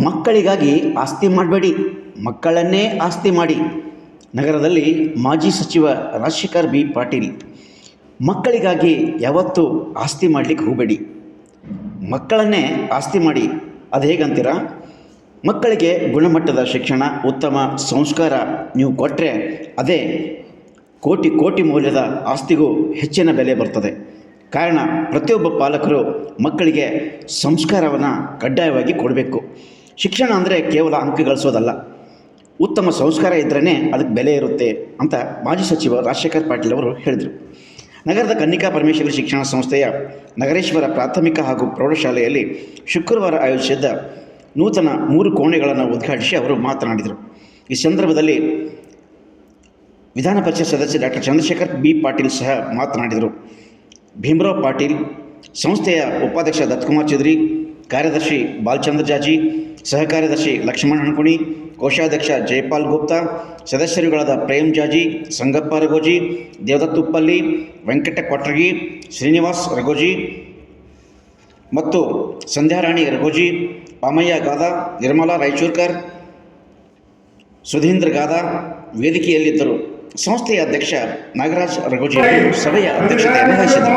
ಮಕ್ಕಳಿಗಾಗಿ ಆಸ್ತಿ ಮಾಡಬೇಡಿ, ಮಕ್ಕಳನ್ನೇ ಆಸ್ತಿ ಮಾಡಿ. ನಗರದಲ್ಲಿ ಮಾಜಿ ಸಚಿವ ರಾಜಶೇಖರ್ ಬಿ ಪಾಟೀಲ್. ಮಕ್ಕಳಿಗಾಗಿ ಯಾವತ್ತೂ ಆಸ್ತಿ ಮಾಡಲಿಕ್ಕೆ ಹೋಗಬೇಡಿ, ಮಕ್ಕಳನ್ನೇ ಆಸ್ತಿ ಮಾಡಿ. ಅದು ಹೇಗಂತೀರಾ? ಮಕ್ಕಳಿಗೆ ಗುಣಮಟ್ಟದ ಶಿಕ್ಷಣ, ಉತ್ತಮ ಸಂಸ್ಕಾರ ನೀವು ಕೊಟ್ಟರೆ ಅದೇ ಕೋಟಿ ಕೋಟಿ ಮೌಲ್ಯದ ಆಸ್ತಿಗೂ ಹೆಚ್ಚಿನ ಬೆಲೆ ಬರ್ತದೆ. ಕಾರಣ, ಪ್ರತಿಯೊಬ್ಬ ಪಾಲಕರು ಮಕ್ಕಳಿಗೆ ಸಂಸ್ಕಾರವನ್ನು ಕಡ್ಡಾಯವಾಗಿ ಕೊಡಬೇಕು. ಶಿಕ್ಷಣ ಅಂದರೆ ಕೇವಲ ಅಂಕ ಗಳಿಸೋದಲ್ಲ, ಉತ್ತಮ ಸಂಸ್ಕಾರ ಇದ್ರೇ ಅದಕ್ಕೆ ಬೆಲೆ ಇರುತ್ತೆ ಅಂತ ಮಾಜಿ ಸಚಿವ ರಾಜಶೇಖರ್ ಪಾಟೀಲ್ ಅವರು ಹೇಳಿದರು. ನಗರದ ಕನ್ನಿಕಾ ಪರಮೇಶ್ವರಿ ಶಿಕ್ಷಣ ಸಂಸ್ಥೆಯ ನಗರೇಶ್ವರ ಪ್ರಾಥಮಿಕ ಹಾಗೂ ಪ್ರೌಢಶಾಲೆಯಲ್ಲಿ ಶುಕ್ರವಾರ ಆಯೋಜಿಸಿದ್ದ ನೂತನ 3 ಕೋಣೆಗಳನ್ನು ಉದ್ಘಾಟಿಸಿ ಅವರು ಮಾತನಾಡಿದರು. ಈ ಸಂದರ್ಭದಲ್ಲಿ ವಿಧಾನ ಪರಿಷತ್ ಸದಸ್ಯ ಡಾಕ್ಟರ್ ಚಂದ್ರಶೇಖರ್ ಬಿ ಪಾಟೀಲ್ ಸಹ ಮಾತನಾಡಿದರು. ಭೀಮರಾವ್ ಪಾಟೀಲ್, ಸಂಸ್ಥೆಯ ಉಪಾಧ್ಯಕ್ಷ ದತ್ತಕುಮಾರ್ ಚೌಧರಿ, ಕಾರ್ಯದರ್ಶಿ ಬಾಲಚಂದ್ರ ಜಾಜಿ, ಸಹ ಕಾರ್ಯದರ್ಶಿ ಲಕ್ಷ್ಮಣ ಹಣಕುಣಿ, ಕೋಶಾಧ್ಯಕ್ಷ ಜಯಪಾಲ್ ಗುಪ್ತಾ, ಸದಸ್ಯರುಗಳಾದ ಪ್ರೇಮ್ ಜಾಜಿ, ಸಂಗಪ್ಪ ರಘೋಜಿ, ದೇವದತ್ ಉಪ್ಪಲ್ಲಿ, ವೆಂಕಟ ಕೊಟ್ರಗಿ, ಶ್ರೀನಿವಾಸ್ ರಘೋಜಿ ಮತ್ತು ಸಂಧ್ಯಾರಾಣಿ ರಘೋಜಿ, ಪಾಮಯ್ಯ ಗಾದಾ, ನಿರ್ಮಲಾ ರಾಯಚೂರ್ಕರ್, ಸುಧೀಂದ್ರ ಗಾದಾ ವೇದಿಕೆಯಲ್ಲಿದ್ದರು. ಸಂಸ್ಥೆಯ ಅಧ್ಯಕ್ಷ ನಾಗರಾಜ್ ರಘೋಜಿ ಸಭೆಯ ಅಧ್ಯಕ್ಷತೆಯನ್ನು ವಹಿಸಿದರು.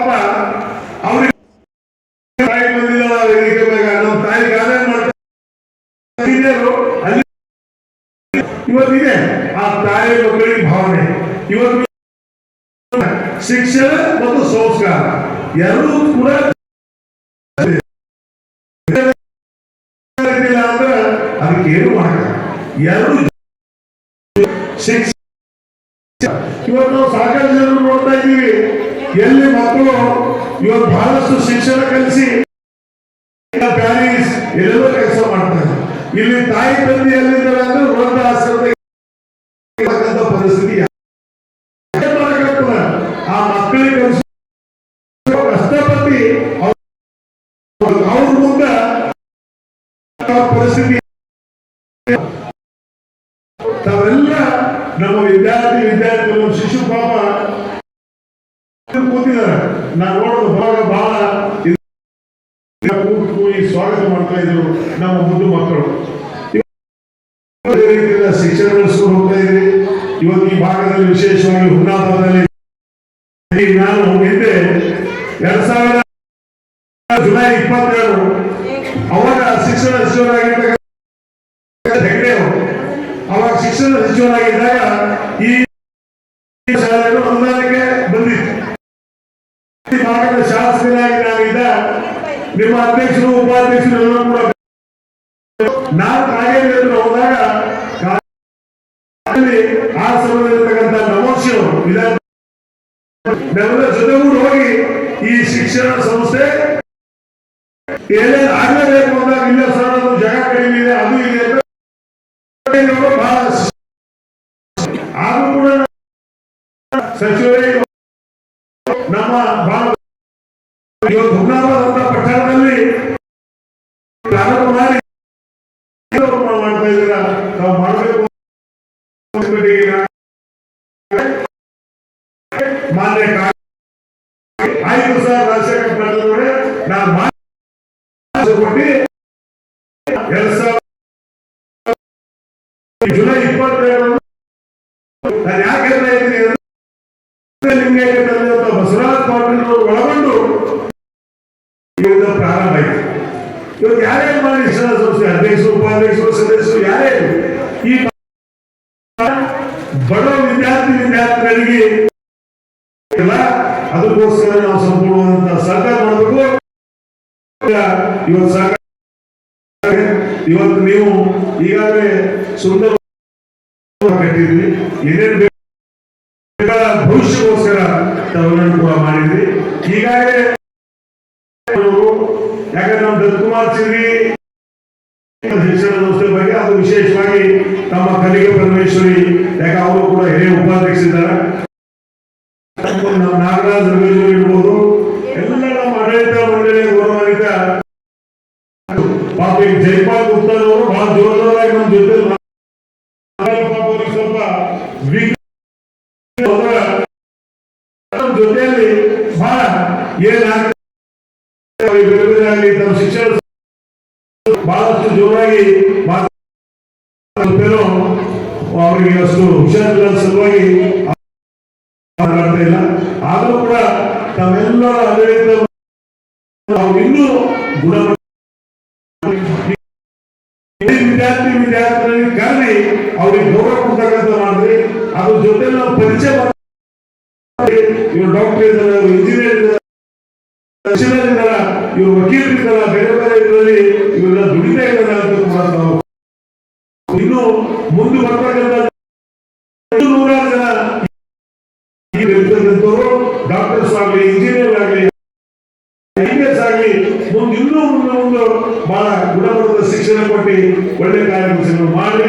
ಇವತ್ತಿಗೆ ಆ ತಾಯಿ ಮಕ್ಕಳಿಗೆ ಭಾವನೆ, ಇವತ್ತು ಶಿಕ್ಷಣ ಮತ್ತು ಸಂಸ್ಕಾರ ಎರಡೂ ಕೂಡ ಅಂದ್ರೆ ಅದಕ್ಕೆ ಏನು ಮಾಡಲ್ಲ. ಎರಡು ಶಿಕ್ಷಣ ಇವತ್ತು ನಾವು ಸಾಕಷ್ಟು ಜನರು ನೋಡ್ತಾ ಇದ್ದೀವಿ, ಎಲ್ಲಿ ಮಕ್ಕಳು ಇವತ್ತು ಬಹಳಷ್ಟು ಶಿಕ್ಷಣ ಕಲಿಸಿ ಪ್ಯಾರೀಸ್ ಎಲ್ಲೆಲ್ಲೋ ಕೆಲಸ ಮಾಡ್ತಾರೆ. ಇಲ್ಲಿ ತಾಯಿ ತಂದೆ ಎಲ್ಲಿದ್ದಾರೆ ಅಂದ್ರೆ ವೃದ್ಧಾಶ್ರಮ ಪರಿಸ್ಥಿತಿ. ಆ ಮಕ್ಕಳಿಗೆ ಕಷ್ಟಪಟ್ಟು ಅವ್ರ ಮುಂದೆ ಪರಿಸ್ಥಿತಿ. ತಾವೆಲ್ಲ ನಮ್ಮ ವಿದ್ಯಾರ್ಥಿಗಳು ಶಿಶು ಪಾಪ ಕೂತಿದ್ದಾರೆ. ನಾನು ನೋಡೋದು ಬಹಳ ಸ್ವಾಗತ ಮಾಡ್ತಾ ಇದ್ರು ನಮ್ಮ ಮುದ್ದು ಮಕ್ಕಳು. ಶಿಕ್ಷಣ ನಡೆಸ್ಕೊಂಡು ಹೋಗ್ತಾ ಇದ್ರಿ. ಇವತ್ತು ಈ ಭಾಗದಲ್ಲಿ ವಿಶೇಷವಾಗಿ ಹುನ್ನಾಬಾದಲ್ಲಿ ನಾನು ಹಿಂದೆ 2000 ಜುಲೈ 22 ಅವಾಗ ಶಿಕ್ಷಣ ಸಚಿವರಾಗಿದ್ದಾಗ ಹೆಗ್ಡೆ ಅವರು ಅವಾಗ ಶಿಕ್ಷಣ ಸಚಿವರಾಗಿದ್ದಾಗ ಈ ಶಾಲೆಗಳು ಅನುದಾನಕ್ಕೆ ಬಂದಿತ್ತು. ಈ ಭಾಗದ ಶಾಸಕರಾಗಿ ನಾವಿದ್ದ ನಿಮ್ಮ ಅಧ್ಯಕ್ಷರು ಉಪಾಧ್ಯಕ್ಷರು ಎಲ್ಲರೂ ಕೂಡ ನಾವು ಕಾಗೇಂದ್ರ ಹೋದಾಗ ಆ ಸಮಯದಲ್ಲಿರ್ತಕ್ಕಂಥ ನಮೋಶಿಯವರು ನಾವೆಲ್ಲ ಜೊತೆಗೂಡಿ ಹೋಗಿ ಈ ಶಿಕ್ಷಣ ಸಂಸ್ಥೆ ಏನೇನು ಆಗಲೇಬೇಕು ಅಂದಾಗ ಇಲ್ಲ ಸರ್ ಅದು ಜಾಗ ಕಡಿಮೆ ಇದೆ, ಅದು ಇದೆ ಬಹಳ ಆದ್ರೂ ಕೂಡ ಸಚಿವರೇ ನಮ್ಮ ಬಹಳ ಹುನ್ನಾಬಾದ್ ಅಂತ ಪಟ್ಟಣದಲ್ಲಿ ಪ್ರಾರಂಭ ಮಾಡಿ ಮಾಡ್ತಾ ಇದ್ದೀರಾ, ನಾವು ಮಾಡಬೇಕು ಮಾನ್ಯ ಆಯ್ತು ಸರ್ ರಾಜಶೇಖರ್ ಪಾಟೀಲ್ ಅವರೇ, ನಾನು ಕೊಟ್ಟು ಜುಲೈ 22 ನಾನು ಯಾಕೆ ಹೇಳ್ತಾ ಇದ್ದೀನಿ ನಿಮ್ಗೆ ಬಸವರಾಜ್ ಪಾಟೀಲ್ ಅವರು ಒಳಗೊಂಡು ಪ್ರಾರಂಭ ಆಯ್ತು. ಇವತ್ತು ಯಾರ್ಯಾರು ಮಾಡಿ ಶಿಕ್ಷಣ ಸಂಸ್ಥೆ ಅಧ್ಯಕ್ಷರು, ಉಪಾಧ್ಯಕ್ಷರು, ಸದಸ್ಯರು ಯಾರೇ ಈ ಬಡ ವಿದ್ಯಾರ್ಥಿಗಳಿಗೆ ಅದಕ್ಕೋಸ್ಕರ ನಾವು ಸಂಪೂರ್ಣವಾದಂತಹ ಸಹಕಾರ ಮಾಡಬೇಕು. ಇವತ್ತು ಸಹಕಾರ ಇವತ್ತು ನೀವು ಈಗಾಗಲೇ ಸುಂದರ ಕಟ್ಟಿದ್ರಿ, ಏನೇನು ಭವಿಷ್ಯಕ್ಕೋಸ್ಕರ ತಾವೆಲ್ಲರೂ ಕೂಡ ಮಾಡಿದ್ರಿ. ಈಗಾಗಲೇ ಯಾಕಂದ್ರೆ ನಮ್ಮ ದತ್ತಕುಮಾರ್ ಚೌಧರಿ ಶಿಕ್ಷಣ ಸಂಸ್ಥೆ ಬಗ್ಗೆ ಅದು ವಿಶೇಷವಾಗಿ ತಮ್ಮ ಕಲಿಕೆ ಪರಮೇಶ್ವರಿ, ಯಾಕೆ ಅವರು ಕೂಡ ಹಿರಿಯ ಉಪಾಧ್ಯಕ್ಷರಿದ್ದಾರೆ. ನಮ್ಮ ನಾಗರಾಜ್ ರಘೋಜಿ ಇರ್ಬೋದು, ಎಲ್ಲ ನಮ್ಮ ಆಡಳಿತ ಮಂಡಳಿಯ ಗೌರವಾನ್ವಿತ ಪಾಪ ಜೈಪಾಲ್ ಗುಪ್ತಾ ಅವರು ಬಹಳ ಜೋರಾಗಿ ನಮ್ಮ ಜೊತೆ ಸ್ವಲ್ಪ ಜೊತೆಯಲ್ಲಿ ಬಹಳ ಏನಾಗಲಿ ತಮ್ಮ ಶಿಕ್ಷಣ ಬಹಳಷ್ಟು ಬಹಳಷ್ಟು ಜೋರಾಗಿ ಮಾತಾಡ್ತೇನೋ ಅವರಿಗೆ ಅಷ್ಟು ಹುಷಾರಿಲ್ಲ ಸಲುವಾಗಿ ಮಾತಾಡ್ತಾ ಇಲ್ಲ. ಆದರೂ ಕೂಡ ತಾವೆಲ್ಲರ ಆಡಳಿತ ಇನ್ನೂ ಗುಣಮಟ್ಟ ವಿದ್ಯಾರ್ಥಿಗಳಿಗೆ ಕರೆದಿ ಅವ್ರಿಗೆ ಗೌರವ ಕೊಡ್ತಕ್ಕಂಥ ಮಾಡಿದ್ರಿ. ಅದ್ರ ಜೊತೆ ನಾವು ಪರಿಚಯ ಇವರು ಡಾಕ್ಟರ್ ಇದ್ದಾರೆ, ಇವರು ಇಂಜಿನಿಯರ್ ಇದ್ದಾರೆ, ಇದ್ದಾರೆ, ಇವರು ವಕೀಲರಿದ್ದಾರ, ಬೇರೆ ಬೇರೆ ಇದರಲ್ಲಿ ಇವರೆಲ್ಲ ದುಡಿತಾ ಇದ್ದಾರೆ ಅಂತ ಕೂಡ ನಾವು ಇನ್ನು ಮುಂದೆ ಬರ್ತಕ್ಕಂಥ ನೂರಾರು ಜನ ಇರ್ತಕ್ಕಂಥವ್ರು ಡಾಕ್ಟರ್ಸ್ ಆಗಲಿ, ಇಂಜಿನಿಯರ್ ಆಗಲಿ, ಐಎಎಸ್ ಆಗಲಿ ಮುಂದೆ ಮುಂದೆ ಬಹಳ ಗುಣಮಟ್ಟದ ಶಿಕ್ಷಣ ಕೊಟ್ಟು ಒಳ್ಳೆ ಕಾರ್ಯಕ್ರಮಗಳನ್ನು ಮಾಡಿ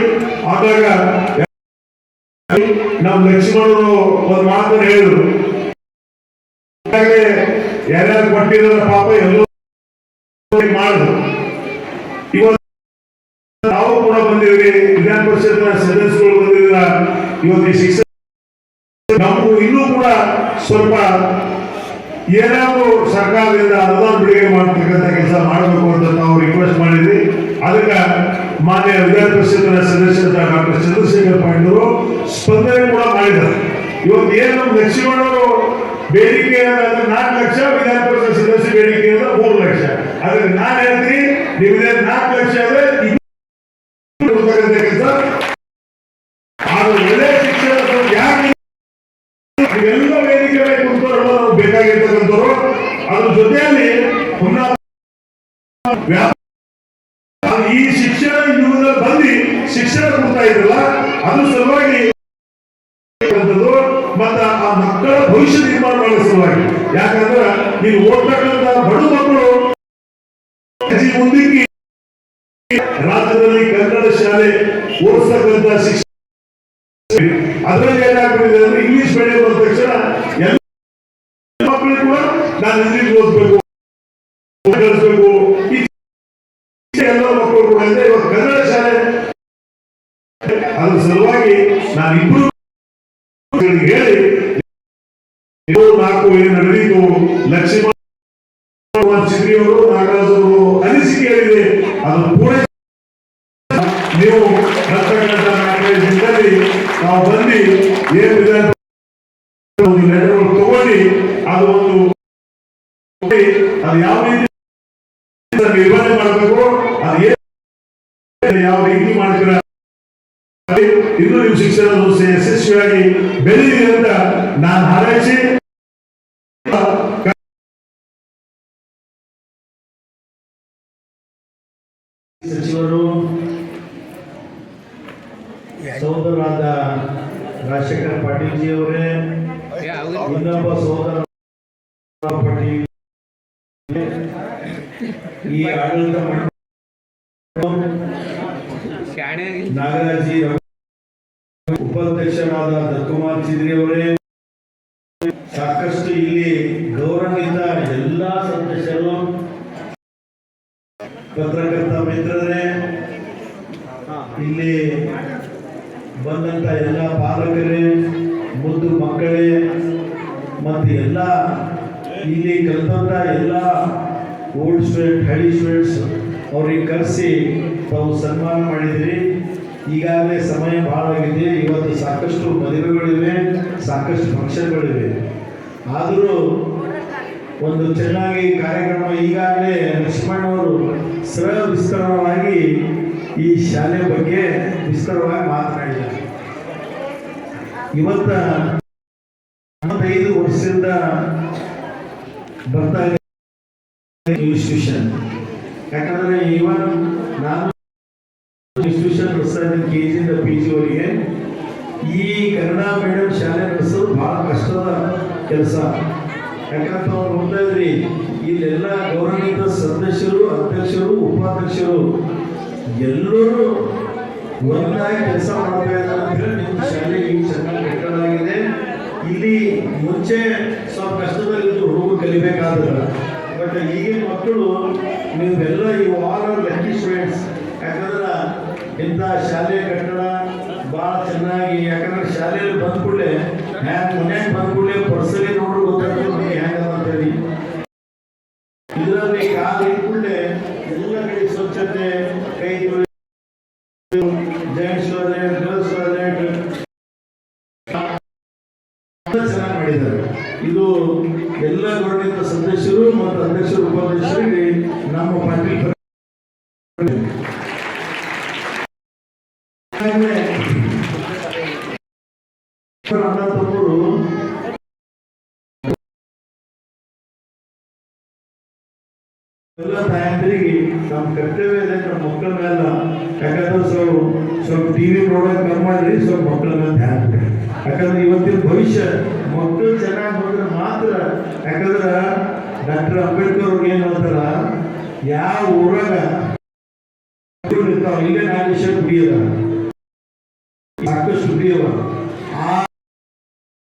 ಆದಾಗ ನಮ್ಮ ಲಕ್ಷ್ಮಣರು ಒಂದು ಮಾತನ್ನು ಹೇಳಿದ್ರು, ಯಾರ್ಯಾರು ಕೊಟ್ಟಿದ್ದಾರೆ ಪಾಪ ಎಲ್ಲೋ ಮಾಡಿದ್ರು. ಇವತ್ತು ನಾವು ಕೂಡ ಬಂದಿದ್ವಿ, ವಿಧಾನ ಪರಿಷತ್ನ ಸದಸ್ಯರು ಬಂದಿದ್ರ. ಇವತ್ತು ಈ ಶಿಕ್ಷಣ ನಮಗೂ ಇನ್ನೂ ಕೂಡ ಸ್ವಲ್ಪ ಏನಾದ್ರು ಸರ್ಕಾರದಿಂದ ಅನುದಾನ ಬಿಡುಗಡೆ ಮಾಡತಕ್ಕಂಥ ಕೆಲಸ ಮಾಡಬೇಕು ಅಂತ ನಾವು ರಿಕ್ವೆಸ್ಟ್ ಮಾಡಿದ್ವಿ. ಅದಕ್ಕೆ ಮಾನ್ಯ ವಿಧಾನ ಪರಿಷತ್ನ ಸದಸ್ಯರಾದ ಡಾಕ್ಟರ್ ಚಂದ್ರಶೇಖರ್ ಪಾಂಡವರು ಸ್ಪಂದನೆ ಕೂಡ ಮಾಡಿದ್ದಾರೆ. ಇವತ್ತು ಏನು ಲಕ್ಷ್ಮಣರು ಬೇಡಿಕೆ 4 ಲಕ್ಷ, ವಿಧಾನ ಪರಿಷತ್ ಸದಸ್ಯ ಬೇಡಿಕೆ 3 ಲಕ್ಷ. ಅದಕ್ಕೆ ನಾನು ಹೇಳ್ತೀನಿ, ನಿಮಗೆ 4 ಲಕ್ಷ ಆದ್ರೆ ಕೆಲಸ ಒಳ್ಳೆ ಶಿಕ್ಷಣ ಯಾಕೆ ಇವೆಲ್ಲ ವೇದಿಕೆ ಕುರಿತು ಬೇಕಾಗಿರ್ತಕ್ಕಂಥವ್ರು. ಅದ್ರ ಜೊತೆಯಲ್ಲಿ ಈ ಶಿಕ್ಷಣ ಯುಗದಲ್ಲಿ ಬಂದು ಶಿಕ್ಷಣ ಕೊಡ್ತಾ ಇದ್ರಲ್ಲ, ಅದು ಸಲುವಾಗಿ ಮತ್ತ ಆ ಮಕ್ಕಳ ಭವಿಷ್ಯ ನಿರ್ಮಾಣ ಮಾಡೋ ಸಲುವಾಗಿ. ಯಾಕಂದ್ರೆ ನೀವು ಓದ್ತಕ್ಕಂಥ ಬಡ ಮಕ್ಕಳು ಮುಂದಕ್ಕೆ ರಾಜ್ಯದಲ್ಲಿ ಕನ್ನಡ ಶಾಲೆ ಓದಿಸ್ತಕ್ಕಂಥ ಶಿಕ್ಷಣ ಅದರಲ್ಲಿ ಏನಾಗ್ಬಿಟ್ಟಿದೆ ಅಂದ್ರೆ ಇಂಗ್ಲಿಷ್ ಮೀಡಿಯಂ ಬಂದ ತಕ್ಷಣ ಎಲ್ಲ ಮಕ್ಕಳು ಕೂಡ ನಾನು ಇಂಗ್ಲಿಷ್ ಓದ್ಬೇಕು ಕಲಿಸ್ಬೇಕು. ಎಲ್ಲ ಮಕ್ಕಳು ಕೂಡ ಇವತ್ತು ಕನ್ನಡ ಶಾಲೆ ಅದ್ರ ಸಲುವಾಗಿ ನಾನು ಇಬ್ಬರು ಹೇಳಿ 4 ಏನು ನಡೆದಿದ್ದು ಲಕ್ಷ್ಮಣ ಚಿತ್ರಿಯವರು ನಾಗರಾಜರು ಅನಿಸಿಕೆ ಹೇಳಿದೆ. ಅದು ಪೂರೈಸ ನೀವು ದಿನದಲ್ಲಿ ನಾವು ಬಂದು ಏನು ವಿಧಾನ ಲೆಟರ್ಗಳು ತಗೊಂಡು ಅದು ಒಂದು ಅದು ಯಾವ ರೀತಿ ನಿರ್ವಹಣೆ ಮಾಡಬೇಕು, ಅದು ಏನು ಯಾವ ರೀತಿ ಮಾಡ್ತೀರ, ಇನ್ನೂ ನಿಮ್ಮ ಶಿಕ್ಷಣ ಸಂಸ್ಥೆ ಯಶಸ್ವಿಯಾಗಿ ಬೆಳೀಲಿ ಅಂತ ನಾನು ಹಾರೈಸಿ ಸಚಿವರು ಸೋದರರಾದ ರಾಜಶೇಖರ್ ಪಾಟೀಲ್ ಜಿ ಅವರೇ, ಇನ್ನೊಬ್ಬ ಸೋದರ ಪಾಟೀಲ್, ಈ ಆಡಳಿತ ನಾಗರಾಜಿ, ಉಪಾಧ್ಯಕ್ಷರಾದ ದತ್ತುಮಾರ್ ಚಿದ್ರಿ ಅವರೇ, ಸಾಕಷ್ಟು ಇಲ್ಲಿ ಗೌರವಾನ್ವಿತ ಎಲ್ಲ ಸದಸ್ಯರು, ಪತ್ರಕರ್ತ ಮಿತ್ರರೇ, ಇಲ್ಲಿ ಬಂದಂತ ಎಲ್ಲ ಪಾಲಕರೇ, ಮುದ್ದು ಮಕ್ಕಳೇ ಮತ್ತು ಎಲ್ಲ ಇಲ್ಲಿ ಕಲಿತಂತ ಎಲ್ಲ ಓಲ್ಡ್ ಸ್ಟೂಡೆಂಟ್, ಹಳಿ ಸ್ಟೂಡೆಂಟ್ಸ್ ಅವ್ರಿಗೆ ಕರೆಸಿ ತಾವು ಸನ್ಮಾನ ಮಾಡಿದ್ರಿ. ಈಗಾಗಲೇ ಸಮಯ ಭಾಳ ಆಗಿದೆ. ಇವತ್ತು ಸಾಕಷ್ಟು ಮದುವೆಗಳಿವೆ, ಸಾಕಷ್ಟು ಫಂಕ್ಷನ್ಗಳಿವೆ. ಆದರೂ ಒಂದು ಚೆನ್ನಾಗಿ ಕಾರ್ಯಕ್ರಮ ಈಗಾಗಲೇ ಲಕ್ಷ್ಮಣವರು ವಿಸ್ತಾರವಾಗಿ ಈ ಶಾಲೆ ಬಗ್ಗೆ ವಿಸ್ತಾರವಾಗಿ ಮಾತನಾಡಿದ್ದಾರೆ. ಇವತ್ತ 5 ವರ್ಷದಿಂದ ಬರ್ತಾ ಇದೆ ಇನ್ಸ್ಟಿಟ್ಯೂಷನ್. ಯಾಕಂದ್ರೆ ಇವನ್ ನಾನು ಇನ್ಸ್ಟಿಟ್ಯೂಷನ್ ನಡೆಸ್ತಾ KG PG ವರೆಗೆ ಈ ಕನ್ನಡ ಮೀಡಿಯಂ ಶಾಲೆ ನಡೆಸೋದು ಬಹಳ ಕಷ್ಟದ ಕೆಲಸ. ಯಾಕಂತ ಅವ್ರು ನೋಡ್ತಾ ಇದ್ರಿ, ಇಲ್ಲೆಲ್ಲ ಗೌರವಾನ್ವಿತ ಸದಸ್ಯರು, ಅಧ್ಯಕ್ಷರು, ಉಪಾಧ್ಯಕ್ಷರು ಎಲ್ಲರೂ ಒಂದಾಗಿ ಕೆಲಸ ಮಾಡ್ತಾ ಇದ್ದಾರೆ ಅಂತ ಹೇಳಿ ನಿಮ್ಮ ಶಾಲೆ ಈಗ ಚೆನ್ನಾಗಿ ಕಟ್ಟಲಾಗಿದೆ. ಇಲ್ಲಿ ಮುಂಚೆ ಸ್ವಲ್ಪ ಕಷ್ಟದಲ್ಲಿದ್ದು ಹುಡುಗರು ಕಲಿಬೇಕಾದ್ರೆ, ಬಟ್ ಈಗಿನ ಮಕ್ಕಳು ನೀವೆಲ್ಲ ಈ ಆಲ್ ಲಕ್ಕಿ ಸ್ಟೂಡೆಂಟ್ಸ್. ಯಾಕಂದ್ರೆ ಇಂಥ ಶಾಲೆ ಕಟ್ಟಡ ಭಾಳ ಚೆನ್ನಾಗಿ, ಯಾಕಂದ್ರೆ ಶಾಲೆಯಲ್ಲಿ ಬಂದ ಕೂಡಲೇ ಮನ್ಯಾಗ ಬಂದ ಕೂಡಲೇ ಪರ್ಸಲಿ ನೋಡ್ರು ಗೊತ್ತಾಗ್ತದೆ ನಮಗೆ ಹೆಂಗದ ಅಂತೇಳಿ. ಇದರಲ್ಲಿ ಕಾಲು ಇಟ್ಟ ಕೂಡಲೇ ಎಲ್ಲ ಕಡೆ ಸ್ವಚ್ಛತೆ ಕೈ ಜೆಂಟ್ಸ್ ಟಾಯ್ಲೆಟ್, ಗರ್ಲ್ಸ್ ಟಾಯ್ಲೆಟ್ ಚೆನ್ನಾಗಿ ಮಾಡಿದ್ದಾರೆ. ಇದು ಎಲ್ಲ ಗೌರವಾನ್ವಿತ ಸದಸ್ಯರು ಮತ್ತು ಅಧ್ಯಕ್ಷರು ಉಪಾಧ್ಯಕ್ಷರಿಗೆ ನಮ್ಮ ಪಾಟೀಲ್ ಅಣ್ಣ ತಮ್ಮರು ಎಲ್ಲ ತಾಯಂದ್ರಿಗೆ ನಮ್ಮ ಕರ್ತವ್ಯ ಇದೆ ನಮ್ಮ ಮಕ್ಕಳ ಮೇಲೆ. ಯಾಕಂದ್ರೆ ಸ್ವಲ್ಪ ಟಿವಿ ನೋಡೋಕೆ ಕಮ್ಮಿ ಮಾಡ್ರಿ, ಸ್ವಲ್ಪ ಮಕ್ಕಳ ಮೇಲೆ ಧ್ಯಾನ ಕೊಡ್ರಿ. ಯಾಕಂದ್ರೆ ಇವತ್ತಿನ ಭವಿಷ್ಯ ಮಕ್ಕಳು ಚೆನ್ನಾಗಿ ಬಂದ್ರೆ ಮಾತ್ರ. ಯಾಕಂದ್ರೆ ಡಾಕ್ಟರ್ ಅಂಬೇಡ್ಕರ್ ಅವ್ರಿಗೆ ಏನು ಅಂತಾರ, ಯಾವ ಊರಾಗ ಇಲ್ಲೇ ನಾಗೇಶ ಕುಡಿಯದ ಸಾಕಷ್ಟು ಕುಡಿಯವ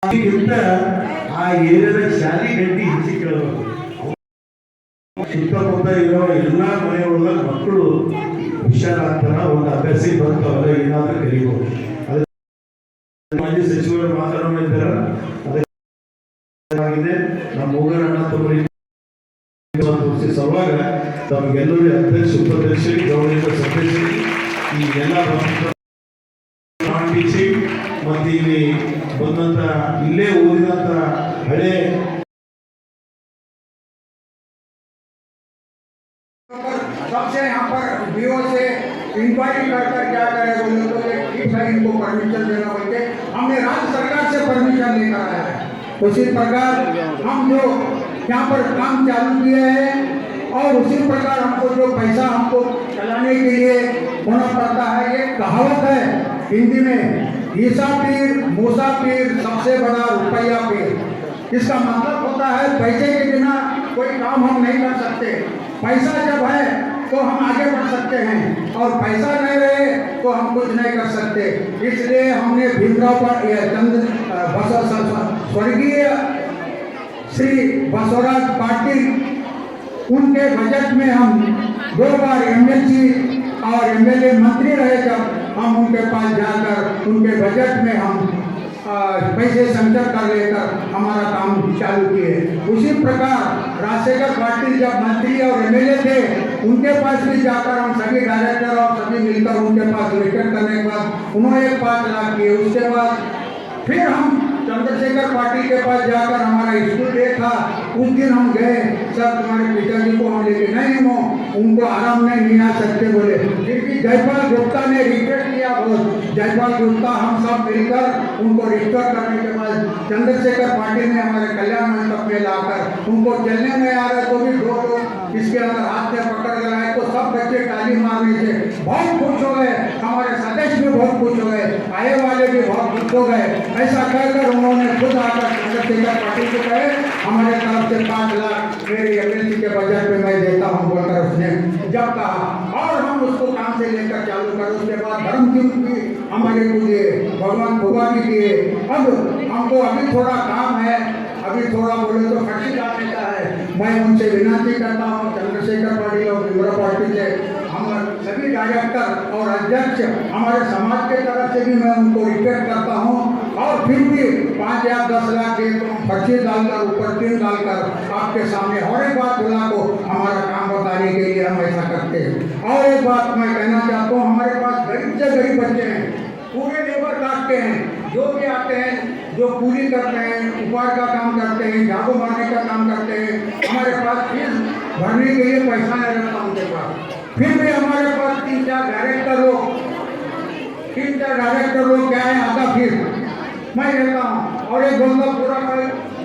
ಆಗಿಂತ ಆ ಏರಿಯಾದ ಶಾಲೆ ಗಂಟಿ ಹೆಚ್ಚಿ ಕೇಳಬೇಕು. ಸುತ್ತಮುತ್ತ ಇರೋ ಎಲ್ಲ ಮನೆಯೊಳಗ ಮಕ್ಕಳು ಹುಷಾರಾಗ್ತಾರ, ಒಂದು ಅಭ್ಯಾಸ ಬರ್ತಾವಲ್ಲ, ಏನಾದ್ರೂ ಕಲಿಬಹುದು. ಮಾಜಿ ಸಚಿವರು ಮಾತಾಡೋದಿದ್ದಾರ, ಅದಕ್ಕೆ ನಮ್ಮ ಮೂಗರ ಅಣ್ಣ ತಮ್ಮರಿಗೆ ಸಲುವಾಗ ತಮಗೆಲ್ಲರೂ ಅಧ್ಯಕ್ಷ ಉಪಾಧ್ಯಕ್ಷರಿಗೆ ಗೌರವಿತ ಸದಸ್ಯರಿಗೆ ಈ ಎಲ್ಲ ಟೀಚಿಂಗ್ ಮತ್ತು ಇಲ್ಲಿ ಬಂದಂತ ಇಲ್ಲೇ ಓದಿದಂತ ಹಳೆ सबसे यहाँ पर बीओ से इंक्वायरी कर क्या करे बोले तो ठीक है, इनको परमिशन देना बोलते हमने राज्य सरकार से परमिशन लेकर आया है। उसी प्रकार हम जो यहाँ पर काम चालू किए हैं और उसी प्रकार हमको जो पैसा हमको चलाने के लिए होना पड़ता है। ये कहावत है हिंदी में, ईसा पीर मूसा पीर सबसे बड़ा रुपया पीर। इसका मतलब होता है पैसे के बिना कोई काम हम नहीं कर सकते। पैसा जब है तो हम आगे बढ़ सकते हैं और पैसा नहीं रहे तो हम कुछ नहीं कर सकते। इसलिए हमने भीमराव स्वर्गीय श्री बसवराज पाटिल उनके बजट में हम 2 बार एमएलसी और एमएलए मंत्री रहे, जब हम उनके पास जाकर उनके बजट में हम पैसे संचय कर लेकर हमारा काम चालू किए। उसी प्रकार राजशेखर पाटिल जब मंत्री और एमएलए थे, उनके पास भी जाकर हम सभी डायरेक्टर और सभी मिलकर उनके पास विकेट करने के बाद उन्होंने 5 लाख किए। उसके बाद फिर हम चंद्रशेखर पाटिल के पास जाकर हमारा स्कूल डे था, उस दिन हम गए, सर तुम्हारे पिताजी को हम लेके नहीं हो, उनको आराम नहीं आ सकते बोले। फिर भी जयपाल गुप्ता ने रिक्वेस्ट किया बहुत, जयपाल गुप्ता हम सब मिलकर उनको रिक्वेस्ट करने के बाद चंद्रशेखर पाटिल ने हमारे कल्याण मंडप में लाकर उनको चलने में आ रहे तो भी 2 लोग इसके अंदर हाथ से पकड़ कर आए तो सब बच्चे ताली मारने से बहुत खुश हो गए। हमारे सदस्य भी बहुत खुश हो गए, आए वाले भी बहुत खुश हो गए। ऐसा कहकर उन्होंने खुद आकर चंद्रशेखर पाटिल को कहे हमारे तरफ से 5 लाख मेरे एमएलसी के बजट में मैं देता हूँ बोलकर उसने जब कहा, और हम उसको काम से लेकर चालू कर। उसके बाद धर्म की हमारे को दिए, भगवान भोगा भी दिए। अब हमको अभी थोड़ा काम है, अभी थोड़ा बोले तो खर्ची डालने का है। मैं उनसे विनती करता हूँ चंद्रशेखर पाटिल और भीमराव पाटिल से, हम सभी डायरेक्टर और अध्यक्ष हमारे समाज के तरफ से भी मैं उनको रिक्वेस्ट करता हूँ, और फिर भी 5 या 10 लाख के पर्ची डालकर ऊपर 3 डालकर आपके सामने और एक बात बोला को हमारा काम बताने के लिए हम ऐसा करते हैं। और एक बात मैं कहना चाहता हूँ, हमारे पास गरीब से गरीब बच्चे हैं, पूरे लेबर कास्ट के हैं, जो भी आते हैं, जो पूरी करते हैं, उपहार का काम करते हैं, झाड़ू मारने का काम करते हैं। हमारे पास फीस भरने के लिए पैसा नहीं रहता उनके पास, फिर भी हमारे पास 3-4 डायरेक्टर लोग क्या है, आधा फीस मैं देता हूँ और एक बंदा पूरा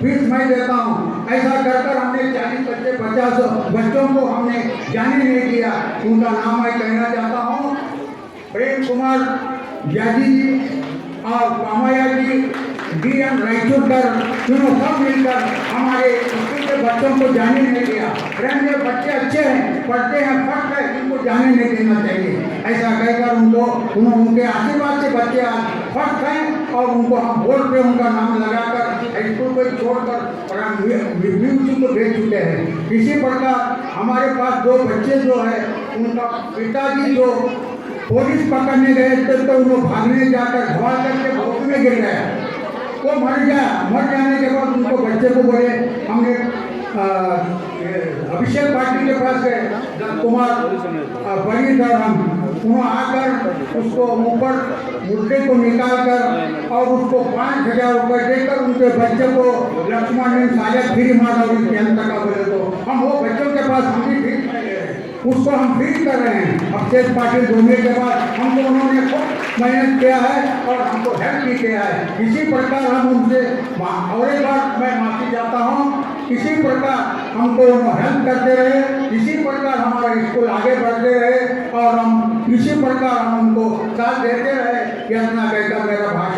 फीस मैं देता हूँ। ऐसा कर हमने 40 बच्चे 50 बच्चों को हमने जाने नहीं दिया। उनका नाम मैं कहना चाहता हूँ, प्रेम कुमार जाजी जी और कामया जी, DM रायचूरकर, तीनों सब मिलकर हमारे स्कूल के बच्चों को जाने नहीं दिया। रहने बच्चे अच्छे हैं, पढ़ते हैं, फर्स्ट है, इनको जाने नहीं देना चाहिए। ऐसा कहकर उनके आशीर्वाद से बच्चे आज फर्स्ट हैं और उनको हम बोर्ड पे उनका नाम लगाकर स्कूल को छोड़कर म्यूजिक को भेज चुके हैं। इसी प्रकार हमारे पास 2 बच्चे जो है, उनका पिताजी जो पुलिस पकड़ने गए थे तो उन्होंने भागने जाकर धवा करके भूख में गिर गया, वो मर गया। मर जाने के बाद उनको बच्चे को बोले, हमने अभिषेक पाटिल के पास गए, कुमार बड़ी हम उन्होंने आकर उसको ऊपर मुर्दे को निकाल कर और उसको 5,000 रुपये देकर उनके बच्चे को लक्ष्मण ने साजा फ्री मारा उनके अंत का बोले तो हम वो बच्चों के पास हम भी ठीक नहीं है, उसको हम फ्री कर रहे हैं। अक्षय पाटिल ढूंढने के बाद हमको उन्होंने खूब मेहनत किया है और हमको हेल्प भी किया है। इसी प्रकार हम उनसे और एक बार मैं माफी चाहता हूँ, इसी प्रकार हमको हेल्प करते रहे, इसी प्रकार हमारा स्कूल आगे बढ़ते रहे और हम इसी प्रकार हम उनको साथ देते रहे। इतना कहकर मेरा भाषण